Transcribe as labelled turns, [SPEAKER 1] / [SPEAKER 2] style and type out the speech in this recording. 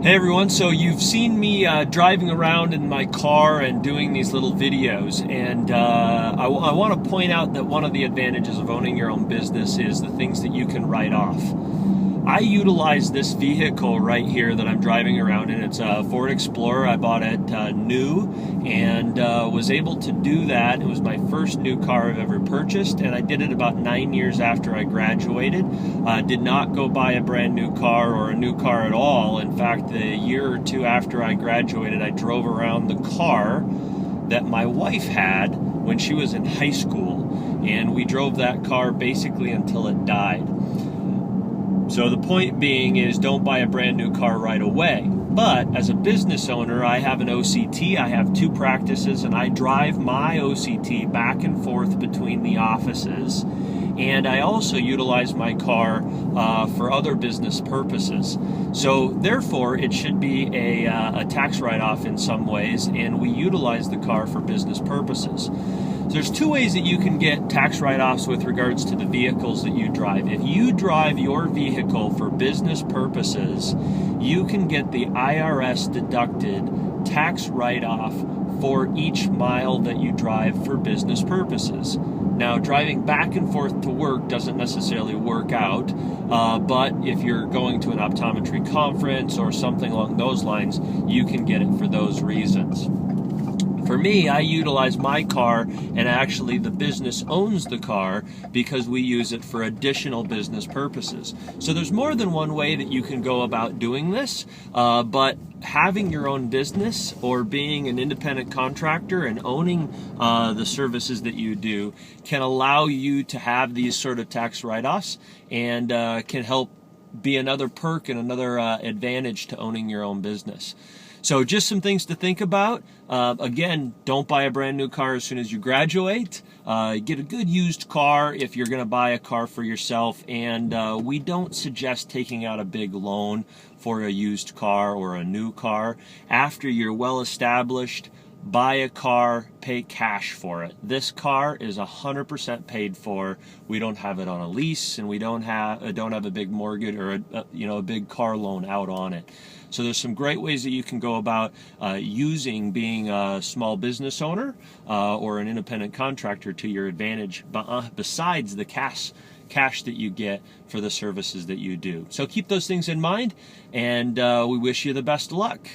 [SPEAKER 1] Hey everyone, so you've seen me driving around in my car and doing these little videos, and I want to point out that one of the advantages of owning your own business is the things that you can write off. I utilize this vehicle right here that I'm driving around in. It's a Ford Explorer. I bought it new and was able to do that. It was my first new car I've ever purchased, and I did it about 9 years after I graduated. Did not go buy a brand new car or a new car at all. In fact, the year or two after I graduated, I drove around the car that my wife had when she was in high school, and we drove that car basically until it died. So the point being is, don't buy a brand new car right away. But as a business owner, I have an OCT, I have 2 practices, and I drive my OCT back and forth between the offices. And I also utilize my car for other business purposes. So therefore, it should be a tax write-off in some ways, and we utilize the car for business purposes. So there's 2 ways that you can get tax write-offs with regards to the vehicles that you drive. If you drive your vehicle for business purposes, you can get the IRS deducted tax write-off for each mile that you drive for business purposes. Now, driving back and forth to work doesn't necessarily work out, but if you're going to an optometry conference or something along those lines, you can get it for those reasons. For me, I utilize my car, and actually the business owns the car because we use it for additional business purposes. So there's more than one way that you can go about doing this, but having your own business or being an independent contractor and owning the services that you do can allow you to have these sort of tax write-offs, and can help be another perk and another advantage to owning your own business. So just some things to think about. Again, don't buy a brand new car as soon as you graduate. Get a good used car if you're going to buy a car for yourself. And we don't suggest taking out a big loan for a used car or a new car. After you're well established, buy a car, pay cash for it. This car is 100% paid for. We don't have it on a lease, and we don't have a big mortgage or a big car loan out on it. So there's some great ways that you can go about using being a small business owner or an independent contractor to your advantage, besides the cash that you get for the services that you do. So keep those things in mind, and we wish you the best of luck.